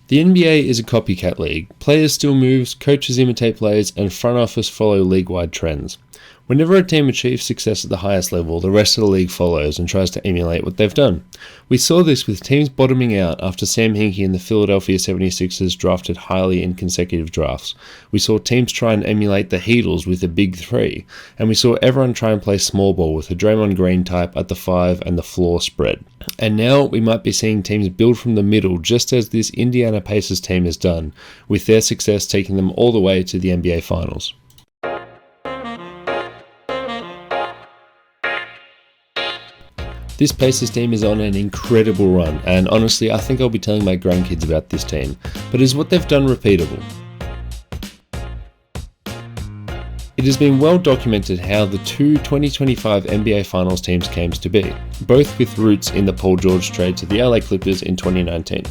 The NBA is a copycat league. Players steal moves, coaches imitate plays, and front office follow league-wide trends. Whenever a team achieves success at the highest level, the rest of the league follows and tries to emulate what they've done. We saw this with teams bottoming out after Sam Hinkie and the Philadelphia 76ers drafted highly in consecutive drafts. We saw teams try and emulate the Heatles with a big three, and we saw everyone try and play small ball with a Draymond Green type at the 5 and the floor spread. And now we might be seeing teams build from the middle, just as this Indiana Pacers team has done, with their success taking them all the way to the NBA Finals. This Pacers team is on an incredible run, and honestly I think I'll be telling my grandkids about this team, but is what they've done repeatable? It has been well documented how the two 2025 NBA Finals teams came to be, both with roots in the Paul George trade to the LA Clippers in 2019.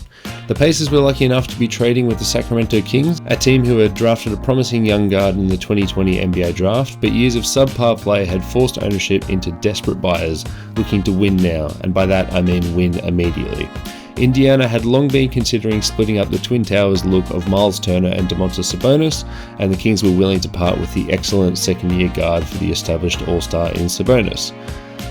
The Pacers were lucky enough to be trading with the Sacramento Kings, a team who had drafted a promising young guard in the 2020 NBA draft, but years of subpar play had forced ownership into desperate buyers looking to win now, and by that I mean win immediately. Indiana had long been considering splitting up the Twin Towers look of Miles Turner and Domantas Sabonis, and the Kings were willing to part with the excellent second-year guard for the established All-Star in Sabonis.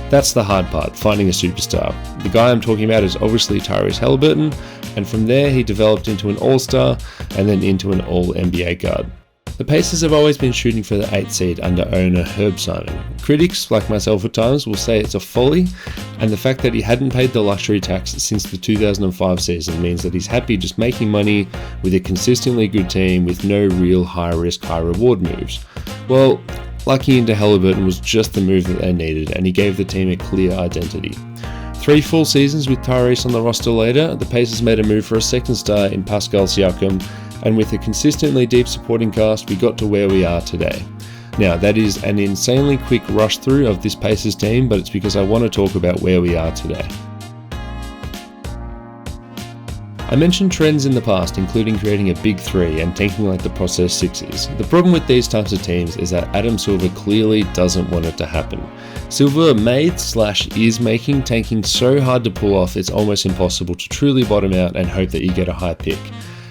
That's the hard part, finding a superstar. The guy I'm talking about is obviously Tyrese Haliburton, and from there he developed into an All-Star and then into an All-NBA guard. The Pacers have always been shooting for the 8th seed under owner Herb Simon. Critics, like myself at times, will say it's a folly, and the fact that he hadn't paid the luxury tax since the 2005 season means that he's happy just making money with a consistently good team with no real high-risk, high-reward moves. Well, lucky into Haliburton was just the move that they needed, and he gave the team a clear identity. 3 full seasons with Tyrese on the roster later, the Pacers made a move for a second star in Pascal Siakam, and with a consistently deep supporting cast, we got to where we are today. Now, that is an insanely quick rush through of this Pacers team, but it's because I want to talk about where we are today. I mentioned trends in the past, including creating a big three and tanking like the process Sixers. The problem with these types of teams is that Adam Silver clearly doesn't want it to happen. Silver is making tanking so hard to pull off it's almost impossible to truly bottom out and hope that you get a high pick.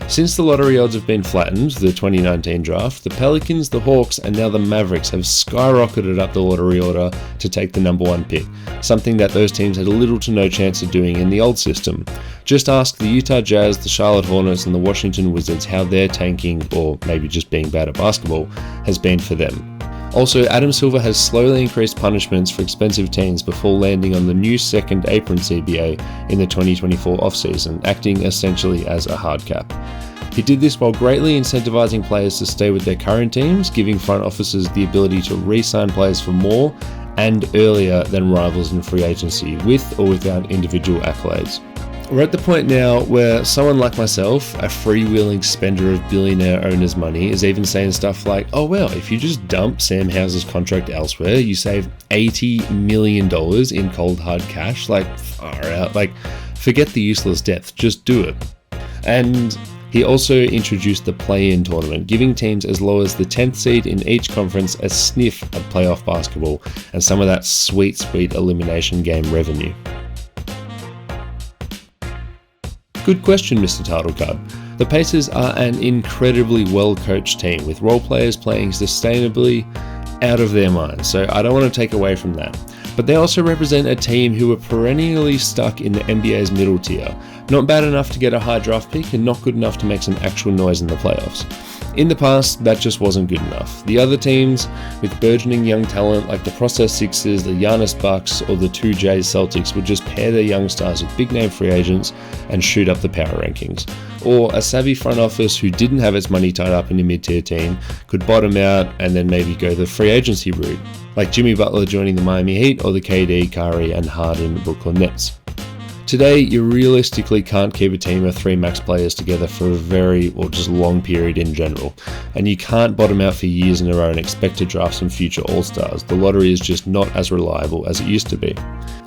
Since the lottery odds have been flattened, the 2019 draft, the Pelicans, the Hawks, and now the Mavericks have skyrocketed up the lottery order to take the number 1 pick, something that those teams had little to no chance of doing in the old system. Just ask the Utah Jazz, the Charlotte Hornets, and the Washington Wizards how their tanking, or maybe just being bad at basketball, has been for them. Also, Adam Silver has slowly increased punishments for expensive teams before landing on the new second apron CBA in the 2024 offseason, acting essentially as a hard cap. He did this while greatly incentivizing players to stay with their current teams, giving front offices the ability to re-sign players for more and earlier than rivals in free agency, with or without individual accolades. We're at the point now where someone like myself, a freewheeling spender of billionaire owners' money, is even saying stuff like, oh well, if you just dump Sam Hauser's contract elsewhere, you save $80 million in cold hard cash, like far out, like forget the useless depth, just do it. And he also introduced the play-in tournament, giving teams as low as the 10th seed in each conference a sniff at playoff basketball and some of that sweet elimination game revenue. Good question, Mr. Title Card. The Pacers are an incredibly well-coached team with role players playing sustainably out of their minds, so I don't want to take away from that. But they also represent a team who are perennially stuck in the NBA's middle tier, not bad enough to get a high draft pick and not good enough to make some actual noise in the playoffs. In the past, that just wasn't good enough. The other teams, with burgeoning young talent like the Process Sixers, the Giannis Bucks, or the 2J Celtics, would just pair their young stars with big-name free agents and shoot up the power rankings. Or a savvy front office who didn't have its money tied up in a mid-tier team could bottom out and then maybe go the free agency route, like Jimmy Butler joining the Miami Heat or the KD, Kyrie, and Harden Brooklyn Nets. Today, you realistically can't keep a team of 3 max players together for a very or just long period in general, and you can't bottom out for years in a row and expect to draft some future all-stars. The lottery is just not as reliable as it used to be.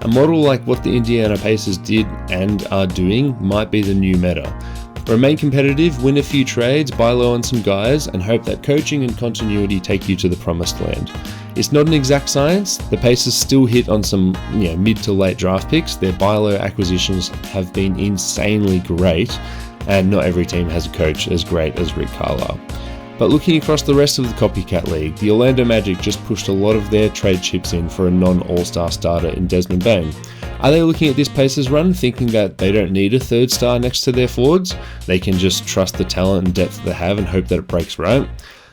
A model like what the Indiana Pacers did and are doing might be the new meta. Remain competitive, win a few trades, buy low on some guys, and hope that coaching and continuity take you to the promised land. It's not an exact science. The Pacers still hit on some mid to late draft picks. Their buy low acquisitions have been insanely great, and not every team has a coach as great as Rick Carlisle. But looking across the rest of the copycat league, the Orlando Magic just pushed a lot of their trade chips in for a non-all-star starter in Desmond Bane. Are they looking at this Pacers run thinking that they don't need a third star next to their forwards? They can just trust the talent and depth they have and hope that it breaks right?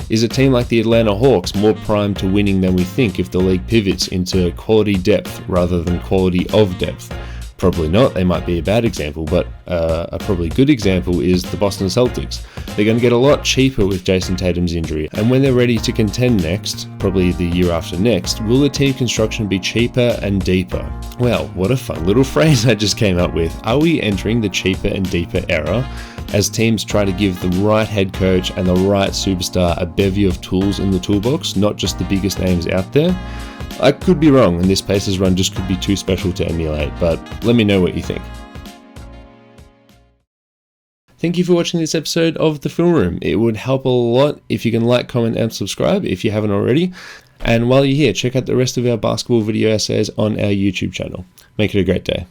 Is a team like the Atlanta Hawks more primed to winning than we think if the league pivots into quality depth rather than quality of depth? Probably not. They might be a bad example, but a probably good example is the Boston Celtics. They're going to get a lot cheaper with Jason Tatum's injury, and when they're ready to contend next, probably the year after next, will the team construction be cheaper and deeper? Well, what a fun little phrase I just came up with. Are we entering the cheaper and deeper era as teams try to give the right head coach and the right superstar a bevy of tools in the toolbox, not just the biggest names out there? I could be wrong, and this Pacers run just could be too special to emulate, but let me know what you think. Thank you for watching this episode of The Film Room. It would help a lot if you can like, comment, and subscribe if you haven't already. And while you're here, check out the rest of our basketball video essays on our YouTube channel. Make it a great day.